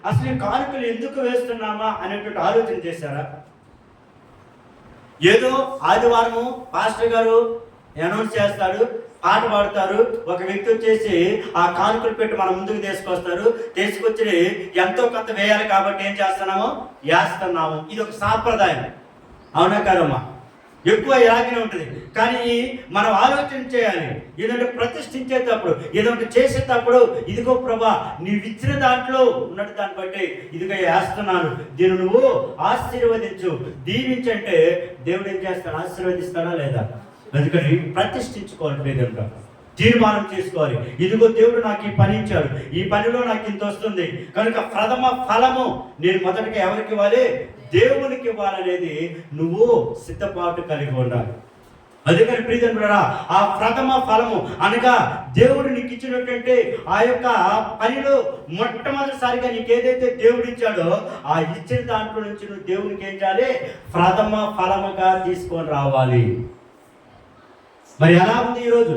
S1: అసలు ఈ కానుకలు ఎందుకు వేస్తున్నామా అనేటువంటి ఆలోచన చేశారా? ఏదో ఆదివారము పాస్టర్ గారు అనౌన్స్ చేస్తాడు, పాట పాడతారు, ఒక వ్యక్తి వచ్చేసి ఆ కానుకలు పెట్టి మన ముందుకు తీసుకొస్తారు. తీసుకొచ్చి ఎంతో కొంత వేయాలి కాబట్టి ఏం చేస్తున్నాము? వేస్తున్నాము. ఇది ఒక సాంప్రదాయం. అవునా కాదమ్మా? ఎక్కువ ఇలాగనే ఉంటుంది. కానీ మనం ఆలోచన చేయాలి. ఏదంటే ప్రతిష్ఠించేటప్పుడు, ఏదంటే చేసేటప్పుడు, ఇదిగో ప్రభా నీవు ఇచ్చిన దాంట్లో ఉన్నట్టు దాన్ని బట్టి ఇదిగో వేస్తున్నాను, దీన్ని నువ్వు ఆశీర్వదించు, దీవించంటే దేవుడు ఏం చేస్తాడు? ఆశీర్వదిస్తాడా లేదా? అందుకని ప్రతిష్ఠించుకోవాలి. ప్రియదేవుడా, తీర్మానం చేసుకోవాలి. ఇదిగో దేవుడు నాకు ఈ పని ఇచ్చాడు, ఈ పనిలో నాకు ఇంత వస్తుంది కనుక ప్రథమ ఫలము నేను మొదటిగా ఎవరికి ఇవ్వాలి? దేవునికి ఇవ్వాలనేది నువ్వు సిద్ధపాటు కలిగి ఉండాలి. అందుకని ప్రియదేవుడా, ఆ ప్రథమ ఫలము అనగా దేవుడు నీకు ఇచ్చినటువంటి ఆ యొక్క పనిలో మొట్టమొదటిసారిగా నీకు ఏదైతే దేవుడు ఇచ్చాడో ఆ ఇచ్చిన దాంట్లో నుంచి నువ్వు దేవునికి ఏం చేయాలి? ప్రథమ ఫలముగా తీసుకొని రావాలి. మరి ఎలా ఉంది ఈరోజు?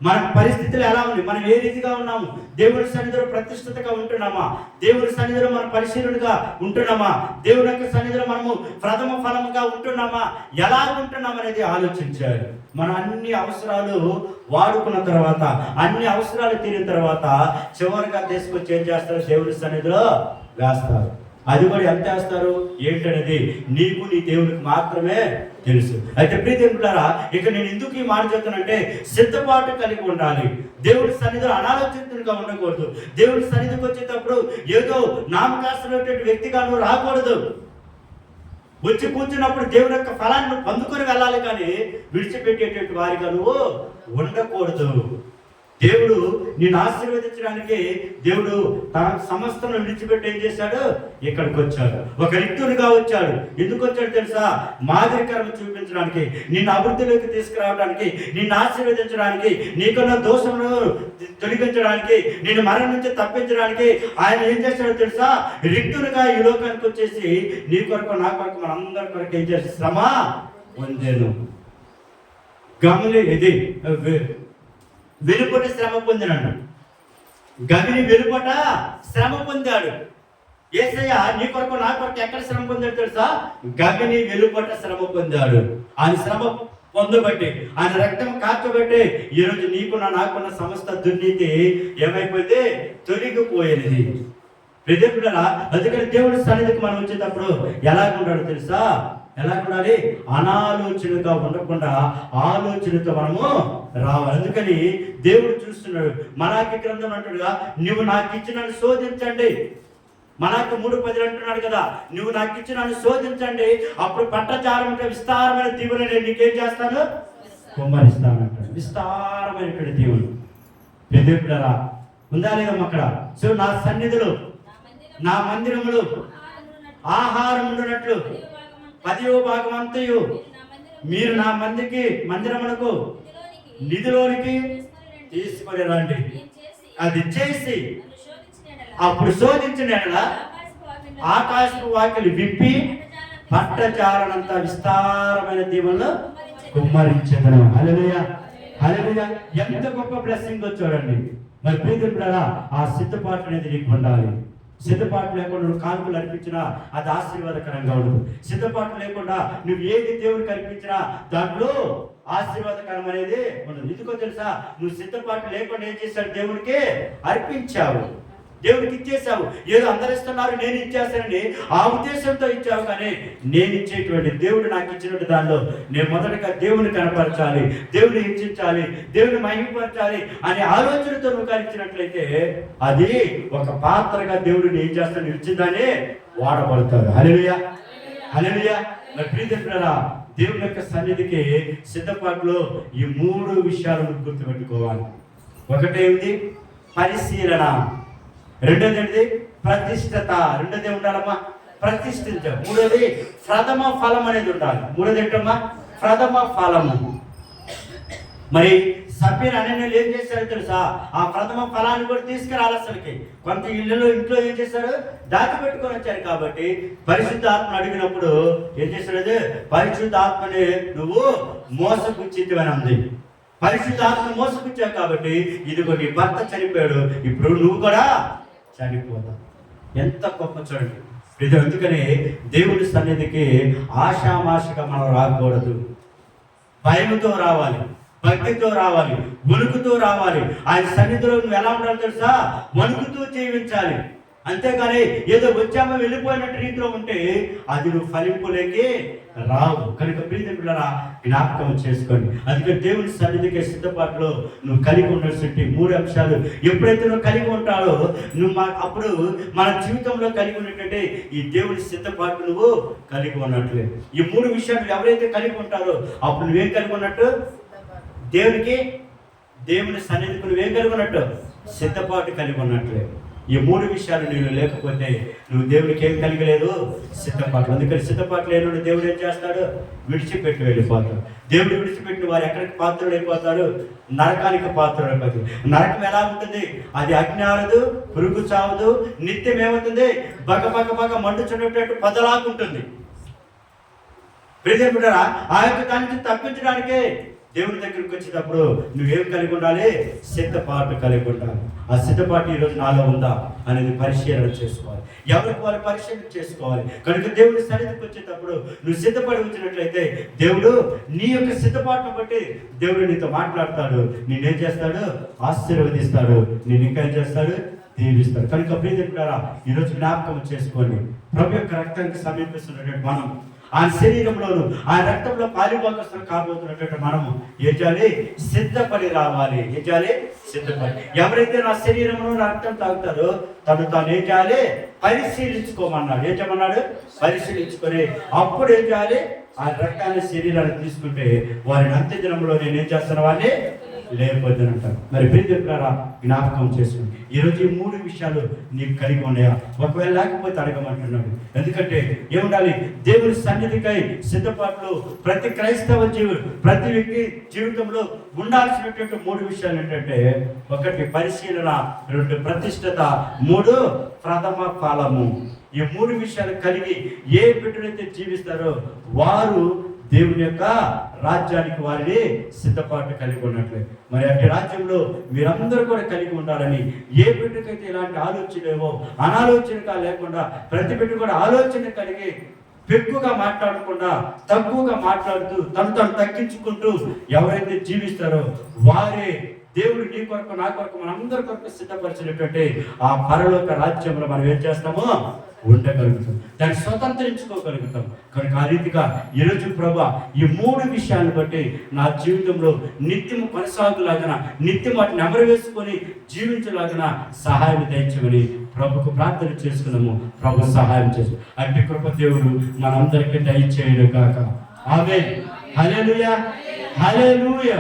S1: మన పరిస్థితులు ఎలా ఉంది, మనం ఏ రీతిగా ఉన్నాము, దేవుని సన్నిధిలో ప్రతిష్ఠితగా ఉంటున్నామా, దేవుని సన్నిధిలో మనం పరిశీలనగా ఉంటున్నామా, దేవుని యొక్క సన్నిధిలో మనము ప్రథమ ఫలముగా ఉంటున్నామా, ఎలా ఉంటున్నాం అనేది ఆలోచించాలి. మన అన్ని అవసరాలు వాడుకున్న తర్వాత, అన్ని అవసరాలు తీరిన తర్వాత చివరిగా తీసుకొచ్చి ఏం చేస్తారు, దేవుని సన్నిధిలో వేస్తారు. అది కూడా ఎంత వేస్తారు ఏంటనేది నీకు నీ దేవునికి మాత్రమే తెలుసు. అయితే ప్రియదేవులారా, ఇక నేను ఎందుకు ఈ మాట చెప్తానంటే, సిద్ధపాటు కలిగి ఉండాలి. దేవుడి సన్నిధిలో అనాలోచితులుగా ఉండకూడదు. దేవుడి సన్నిధికి వచ్చేటప్పుడు ఏదో నామకాస్తున్నటువంటి వ్యక్తిగా నువ్వు రాకూడదు. వచ్చి కూర్చున్నప్పుడు దేవుని యొక్క ఫలాన్ని పొందుకొని వెళ్ళాలి, కానీ విడిచిపెట్టేటువంటి వారిగా నువ్వు ఉండకూడదు. దేవుడు నిన్ను ఆశీర్వదించడానికి దేవుడు తన సమస్తను విడిచిపెట్టి ఏం చేశాడు, ఇక్కడికి వచ్చాడు. ఒక రిక్తునిగా వచ్చాడు. ఎందుకు వచ్చాడు తెలుసా? మాదిరికరం చూపించడానికి, నిన్ను అభివృద్ధిలోకి తీసుకురావడానికి, నిన్ను ఆశీర్వదించడానికి, నీకున్న దోషములను తొలగించడానికి, నిన్ను మరణం నుంచి తప్పించడానికి ఆయన ఏం చేశాడో తెలుసా? రిక్తునిగా ఈ లోకానికి వచ్చేసి నీ కొరకు నా కొరకు మనందరి కొరకు ఏం చేసి శ్రమ పొందాను. గమని ఇది వెలుపట శ్రమ పొందినాడు. గవిని వెలుపట శ్రమ పొందాడు. యేసయ్య నీ కొరకు నా కొరకు ఎక్కడ శ్రమ పొందాడు తెలుసా? గవిని వెలుపట శ్రమ పొందాడు. ఆయన శ్రమ పొందబట్టి, ఆయన రక్తం కార్చబట్టి ఈరోజు నీకున్న నాకున్న సమస్త దుర్నీతి ఏమైపోయింది, తొలగిపోయేది. అందుకని దేవుడి సన్నిధికి మనం వచ్చేటప్పుడు ఎలాగుంటాడో తెలుసా? ఎలాగుండాలి? అనాలోచనగా ఉండకుండా ఆలోచనతో మనము రావాలి. అందుకని దేవుడు చూస్తున్నాడు. మలాకి గ్రంథం అంటాడుగా, నువ్వు నాకు ఇచ్చినను శోధించండి. మలాకి 3:10 అంటున్నాడు కదా, నువ్వు నాకు ఇచ్చినను శోధించండి, అప్పుడు పట్టచారం అంటే విస్తారమైన దీవులు నేను నీకేం చేస్తాను, కుమ్మరిస్తాను అంటాడు. విస్తారమైనటువంటి దీవులు దేవుడురా ఉందా లేదా అక్కడ? సో నా సన్నిధిలో, నా మందిరములు ఆహారం ఉండునట్లు 10వ భాగం అంతయు మీరు నా మందిరమునకు నిధిలోనికి తీసుకొని రండి. అది చేసి అప్పుడు శోధించిన ఆకాశపు వాకిలి విప్పి పట్టచారనంత విస్తారమైన దీవెనలు కుమ్మరించెదను. హల్లెలూయా, హల్లెలూయా. ఎంత గొప్ప బ్లెస్సింగ్ చూడండి. మరి ప్రియదేవులారా, ఆ సిద్ధపాటు అనేది నీకు ఉండాలి. సిద్ధపాటు లేకుండా నువ్వు కానుకలు అర్పించినా అది ఆశీర్వాదకరంగా ఉండదు. సిద్ధపాటు లేకుండా నువ్వు ఏది దేవుడికి అర్పించినా దాంట్లో ఆశీర్వాదకరం అనేది ఉండదు. ఎందుకో తెలుసా? నువ్వు సిద్ధపాటు లేకుండా ఏం చేశాడు, దేవుడికి అర్పించావు, దేవుడికి ఇచ్చేసావు. ఏదో అందరు ఇస్తున్నారు నేను ఇచ్చేస్తానండి ఆ ఉద్దేశంతో ఇచ్చావు, కానీ నేను ఇచ్చేటువంటి దేవుడు నాకు ఇచ్చినట్టు దానిలో నేను మొదటగా దేవుని కనపరచాలి, దేవుని హెచ్చించాలి, దేవుని మహిమపరచాలి అనే ఆలోచనతో నువ్వు కనిచ్చినట్లయితే అది ఒక పాత్రగా దేవుడిని ఏం చేస్తాడు, ఇచ్చిందని వాడబడతాడు. హల్లెలూయా, హల్లెలూయా. మరి ప్రియదేవులారా, దేవుని యొక్క సన్నిధికి సిద్ధపాటులో ఈ 3 విషయాలను గుర్తుపెట్టుకోవాలి. ఒకటేమిటి? పరిశీలన. రెండోది ఏంటిది? ప్రతిష్టత. రెండోది ఉండాలమ్మా, ప్రతిష్ఠించాలి. మూడోది ప్రథమ ఫలం అనేది ఉండాలి. మూడోది ఏంటమ్మా? ప్రథమ ఫలము. మరి సభ్యులు అనన్యులు ఏం చేశారో తెలుసా? ఆ ప్రథమ ఫలాన్ని కూడా తీసుకురాలి. అసలుకి కొంత ఇంట్లో ఏం చేశారు, దాచిపెట్టుకొని వచ్చారు. కాబట్టి పరిశుద్ధ ఆత్మను అడిగినప్పుడు ఏం చేశాడు? పరిశుద్ధ ఆత్మని నువ్వు మోసపుచ్చితివని ఉంది. పరిశుద్ధ ఆత్మ మోసపుచ్చావు కాబట్టి ఇదిగో నీ భర్త చనిపోయాడు, ఇప్పుడు నువ్వు కూడా చనిపోతావు. ఎంత గొప్ప చూడండి. ఇది అందుకని దేవుడి సన్నిధికి ఆషామాషగా మనం రాకూడదు. భయముతో రావాలి, భక్తితో రావాలి, వణుకుతో రావాలి. ఆయన సన్నిధిలో నువ్వు ఎలా ఉండాలి తెలుసా? వణుకుతూ జీవించాలి. అంతేగాని ఏదో వచ్చామో వెళ్ళిపోయినట్టు రీతిలో ఉంటే అది నువ్వు ఫలింపులేకి రావు. కనుక ప్రియదేవులారా, జ్ఞాపకం చేసుకోండి. అందుకని దేవుని సన్నిధికి సిద్ధపాటులో నువ్వు కలిగి ఉన్నటువంటి 3 అంశాలు ఎప్పుడైతే నువ్వు కలిగి ఉంటావో నువ్వు అప్పుడు మన జీవితంలో కలిగి ఉన్నట్టే ఈ దేవుని సిద్ధపాటు నువ్వు కలిగి ఉన్నట్లే. ఈ 3 విషయాలు ఎవరైతే కలిగి ఉంటారో అప్పుడు నువ్వేం కలిగి ఉన్నట్టు? దేవుని సన్నిధికి నువ్వేం కలిగి ఉన్నట్టు? సిద్ధపాటు కలిగి ఉన్నట్లే. ఈ 3 విషయాలు నీళ్ళు లేకపోతే నువ్వు దేవునికి ఏం కలిగలేదు? సిద్ధపాటు. అందుకని సిద్ధపాటు లేని దేవుడు ఏం చేస్తాడు? విడిచిపెట్టి వెళ్ళిపోతాడు. దేవుడు విడిచిపెట్టిన వారు ఎక్కడికి పాత్రలు అయిపోతారు? నరకానికి పాత్రలు అయిపోతారు. నరకం ఎలా ఉంటుంది? అది అగ్ని ఆరదు, పురుగు చావదు, నిత్యం ఏమవుతుంది? బగ మండుచున్నట్టు పదలాగుంటుంది. ప్రియదేవుడారా, ఆ యొక్క దానికి తప్పించడానికే దేవుని దగ్గరికి వచ్చేటప్పుడు నువ్వేం కలిగి ఉండాలి? సిద్ధపాటు కలిగి ఉండాలి. ఆ సిద్ధపాటు ఈరోజు నాలో ఉందా అనేది పరిశీలన చేసుకోవాలి. ఎవరికి వాళ్ళు పరిశీలన చేసుకోవాలి. కనుక దేవుని సన్నిధికి వచ్చేటప్పుడు నువ్వు సిద్ధపడి వచ్చినట్లయితే దేవుడు నీ యొక్క సిద్ధపాటును బట్టి దేవుడు నీతో మాట్లాడతాడు. నేనేం చేస్తాడు? ఆశీర్వదిస్తాడు. నేను ఇంకా ఏం చేస్తాడు? దీవిస్తాడు. కనుక ప్రియమిత్రులారా, ఈరోజు జ్ఞాపకం చేసుకోండి, ప్రభు యొక్క రక్తానికి సమీపిస్తున్నటువంటి మనం, ఆ శరీరంలోను ఆ రక్తంలో పాలిభాగస్తులు కాబోతున్నటువంటి మనము ఏం చేయాలి? సిద్ధపడి రావాలి. ఏం చేయాలి? సిద్ధపడి. ఎవరైతే నా శరీరంలో నా రక్తం తాగుతారో తాను ఏం చేయాలి? పరిశీలించుకోమన్నాడు. ఏం చేయమన్నాడు? పరిశీలించుకొని అప్పుడు ఏం చేయాలి? ఆ రక్తాన్ని శరీరాన్ని తీసుకుంటే వారిని అంత్య దినంలో నేను ఏం చేస్తాను? వారిని లేకపోద్దని అంటారు. మరి ప్రియమిత్రులారా, జ్ఞాపకం చేసుకోండి, ఈరోజు ఈ 3 విషయాలు నీకు కలిగి ఉన్నాయా? ఒకవేళ లేకపోతే అడగమంటున్నాడు. ఎందుకంటే ఏముండాలి? దేవుని సన్నిధికై సిద్ధపాట్లు ప్రతి క్రైస్తవ ప్రతి వ్యక్తి జీవితంలో ఉండాల్సినటువంటి 3 విషయాలు ఏంటంటే, 1 పరిశీలన, 2 ప్రతిష్టత, 3 ప్రథమ ఫలము. ఈ 3 విషయాలు కలిగి ఏ బిడ్డలైతే జీవిస్తారో వారు దేవుని యొక్క రాజ్యానికి వారిని సిద్ధపాటు కలిగి ఉన్నట్లే. మరి అట్టి రాజ్యంలో మీరందరూ కూడా కలిగి ఉండాలని, ఏ బిడ్డకైతే ఇలాంటి ఆలోచనలేవో అనాలోచనగా లేకుండా ప్రతి బిడ్డ కూడా ఆలోచన కలిగి ఎక్కువగా మాట్లాడకుండా తక్కువగా మాట్లాడుతూ తను తగ్గించుకుంటూ ఎవరైతే జీవిస్తారో వారే దేవుడు నీ కొరకు నా కొరకు మనందరి కొరకు సిద్ధపరిచినటువంటి ఆ పరలోక రాజ్యంలో మనం ఏం చేస్తామో ఉండగలుగుతాం, దాన్ని స్వతంత్రించుకోగలుగుతాం. కనుక ఆ రీతిగా ఈరోజు ప్రభువా ఈ 3 విషయాలను బట్టి నా జీవితంలో నిత్యము కొనసాగులాగన, నిత్యం వాటిని నెమరు వేసుకొని జీవించలాగన సహాయం దయచేయమని ప్రభుకు ప్రార్థన చేసుకున్నాము. ప్రభు సహాయం చేసు. అట్టి కృప దేవుడు మనందరికీ దయచేయును గాక. ఆమేన్. హల్లెలూయా, హల్లెలూయా.